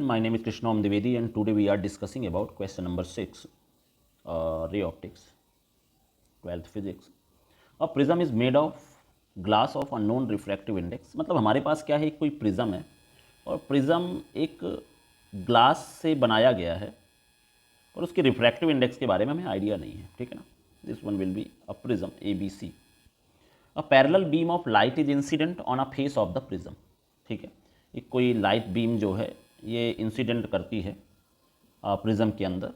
my name is Krishna Om Dwivedi and today we are discussing about question number 6, ray optics, 12th physics. A prism is made of glass of unknown refractive index. मतलब हमारे पास क्या है, कोई prism है और prism एक glass से बनाया गया है और उसके रिफ्रैक्टिव इंडेक्स के बारे में हमें आइडिया नहीं है, ठीक है ना. This one will be a prism ABC. A parallel beam of light is incident on a face of the prism. ठीक है, एक कोई लाइट बीम जो है ये इंसिडेंट करती है प्रिज्म के अंदर.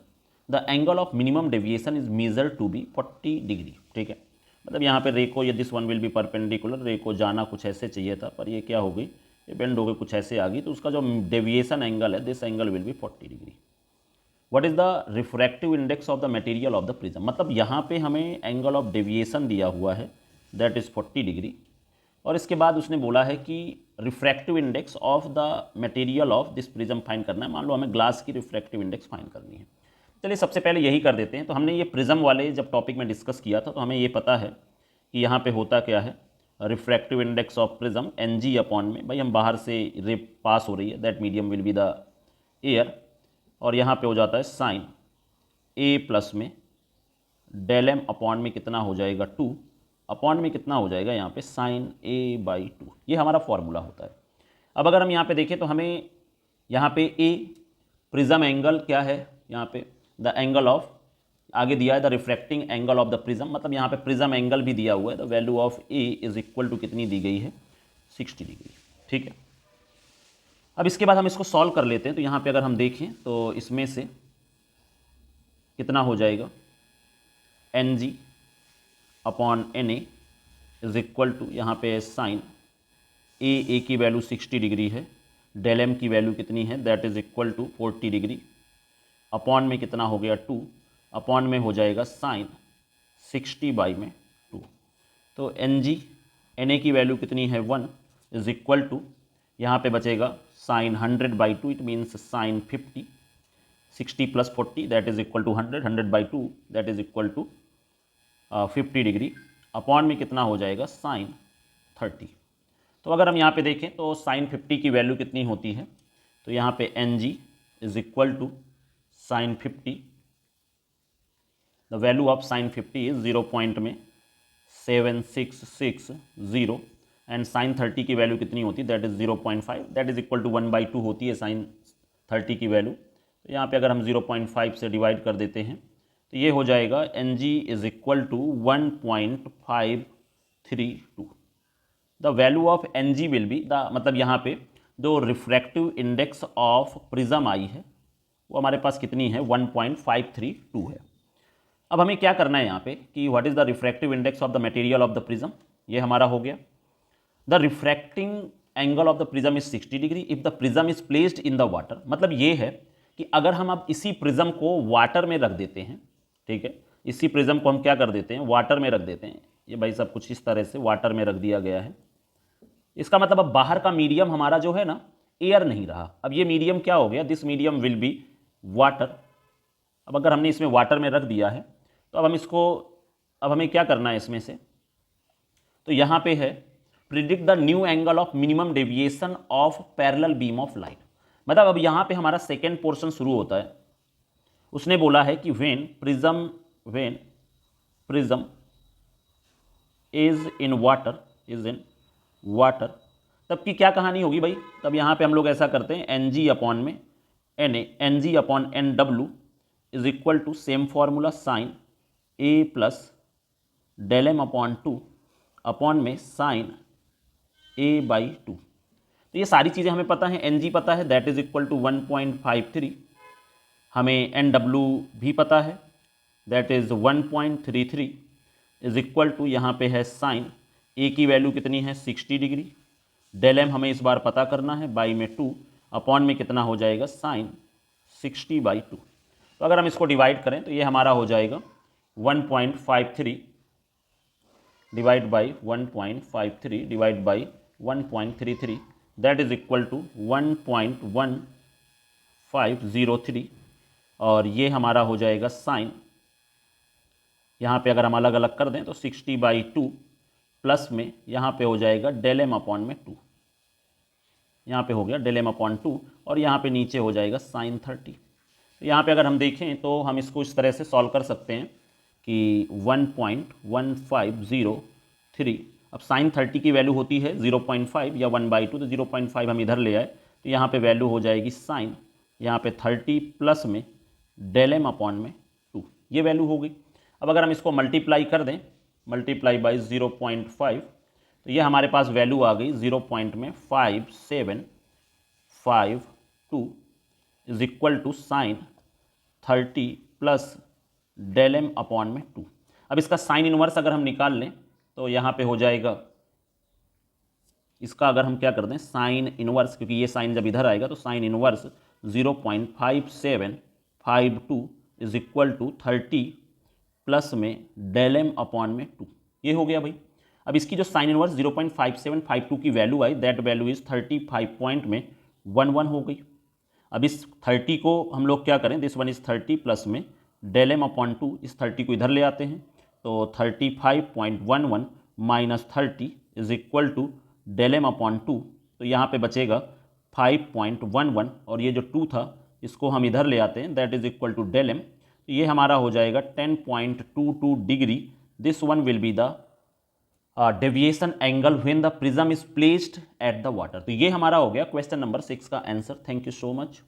The angle of minimum deviation is measure to be 40 degree. ठीक है, मतलब यहाँ पे रे को, ये this one will be perpendicular, ray को जाना कुछ ऐसे चाहिए था पर ये क्या हो गई, ये बेंड हो गई कुछ ऐसे आ गई, तो उसका जो डेविएशन एंगल है, this angle will be 40 degree. What is the refractive index of the material of the prism. मतलब यहाँ पे हमें एंगल ऑफ डेविएशन दिया हुआ है, दैट इज़ 40 डिग्री. और इसके बाद उसने बोला है कि refractive index of the material of this prism find करना है. मान लो हमें ग्लास की रिफ्रैक्टिव इंडेक्स फाइंड करनी है. चलिए सबसे पहले यही कर देते हैं. तो हमने ये प्रिज्म वाले जब टॉपिक में डिस्कस किया था तो हमें ये पता है कि यहाँ पे होता क्या है, refractive index of prism NG upon में, भाई हम बाहर से रे पास हो रही है, that medium will be the air, और यहाँ पे हो जाता है साइन A प्लस में डेल एम अपॉन में कितना हो जाएगा 2 अपॉन में कितना हो जाएगा यहाँ पे साइन A/2. ये हमारा फॉर्मूला होता है. अब अगर हम यहाँ पे देखें तो हमें यहाँ पे A प्रिज्म एंगल क्या है, यहाँ पे द एंगल ऑफ, आगे दिया है the refracting angle of the prism, मतलब यहाँ पे प्रिज्म एंगल भी दिया हुआ है. The value of A is equal to कितनी दी गई है, 60 डिग्री. ठीक है, अब इसके बाद हम इसको सॉल्व कर लेते हैं. तो यहाँ पे अगर हम देखें तो इसमें से कितना हो जाएगा, NG upon NA is equal to, यहाँ पे साइन A की वैल्यू 60 डिग्री है, डेल एम की वैल्यू कितनी है, that is equal to 40 degree, upon में कितना हो गया 2, अपॉन में हो जाएगा साइन 60/2. तो NG NA की वैल्यू कितनी है 1 इज इक्वल टू, यहाँ पे बचेगा sine 100/2, it means sine 50, 60 plus 40 that is equal to 100, 100/2 that is equal to 50 degree, upon में कितना हो जाएगा साइन 30. तो अगर हम यहाँ पे देखें तो साइन 50 की वैल्यू कितनी होती है, तो यहाँ पे NG is equal to sine 50, the value of sine 50 is 0.7660 and sine 30 की वैल्यू कितनी होती है, that is 0.5, that is equal to 1/2 होती है साइन 30 की वैल्यू. तो यहाँ पे अगर हम 0.5 से डिवाइड कर देते हैं तो ये हो जाएगा NG is equal to 1.532. The value of NG will be the, मतलब यहाँ पे जो रिफ्रैक्टिव इंडेक्स ऑफ प्रिज्म आई है वो हमारे पास कितनी है, 1.532 है. अब हमें क्या करना है यहाँ पे कि what is the refractive index of the material of the prism, ये हमारा हो गया. The refracting angle of the prism is 60 degree if the prism is placed in the water. मतलब ये है कि अगर हम अब इसी प्रिज्म को वाटर में रख देते हैं, ठीक है, इसी प्रिज्म को हम क्या कर देते हैं, वाटर में रख देते हैं. ये भाई सब कुछ इस तरह से वाटर में रख दिया गया है. इसका मतलब अब बाहर का मीडियम हमारा जो है ना, एयर नहीं रहा, अब ये मीडियम क्या हो गया, this medium will be water. अब अगर हमने इसमें वाटर में रख दिया है तो अब हम इसको, अब हमें क्या करना है इसमें से, तो यहाँ पे है predict the new angle of minimum deviation of parallel beam of light. मतलब अब यहाँ पे हमारा सेकेंड पोर्शन शुरू होता है. उसने बोला है कि when prism is in water, तब की क्या कहानी होगी भाई. तब यहाँ पे हम लोग ऐसा करते हैं, NG अपॉन में NA, NG upon NW is equal to same formula sine A plus del M upon 2 upon में साइन A/2. तो ये सारी चीज़ें हमें पता है, NG पता है दैट इज इक्वल टू 1.53, हमें NW भी पता है that is 1.33 is equal to, यहाँ पे है साइन A की वैल्यू कितनी है 60 डिग्री, डेल एम हमें इस बार पता करना है बाई में 2 अपॉन में कितना हो जाएगा साइन 60/2. तो अगर हम इसको डिवाइड करें तो ये हमारा हो जाएगा 1.53 divide by 1.53 divide by 1.33 that is equal to 1.1503. और ये हमारा हो जाएगा साइन, यहाँ पे अगर हम अलग अलग कर दें तो 60/2 प्लस में यहाँ पे हो जाएगा डेल एम अपॉन में 2, यहाँ पे हो गया डेल एम अपॉन 2 और यहाँ पे नीचे हो जाएगा साइन 30। तो यहाँ पे अगर हम देखें तो हम इसको इस तरह से सॉल्व कर सकते हैं कि 1.1503, अब साइन 30 की वैल्यू होती है 0.5 या 1/2, तो 0.5 हम इधर ले आए तो यहाँ पे वैल्यू हो जाएगी साइन, यहाँ पे 30 प्लस में डेल एम अपॉन में 2, ये वैल्यू हो गई। अब अगर हम इसको मल्टीप्लाई कर दें, मल्टीप्लाई बाई 0.5, तो ये हमारे पास वैल्यू आ गई 0.5752 is equal to sine 30 plus del M upon में 2। अब इसका साइन इनवर्स अगर हम निकाल लें तो यहाँ पे हो जाएगा, इसका अगर हम क्या कर दें साइन इनवर्स, क्योंकि ये साइन जब इधर आएगा तो sine inverse 0.5752 is equal to 30 plus में डेल एम अपॉन में 2, ये हो गया भाई। अब इसकी जो साइन इनवर्स 0.5752 की value I, that value is 35.11 हो गई। अब इस 30 को हम लोग क्या करें, दिस वन इज 30 प्लस में डेल एम अपॉन 2, इस 30 को इधर ले आते हैं तो 35.11 minus 30 is equal to del M upon 2, तो यहाँ पे बचेगा 5.11 और ये जो 2 था इसको हम इधर ले आते हैं, that is equal to del M, तो ये हमारा हो जाएगा 10.22 degree. This one will be the deviation angle when the prism is placed at the water. तो ये हमारा हो गया क्वेश्चन नंबर 6 का answer. Thank you so much.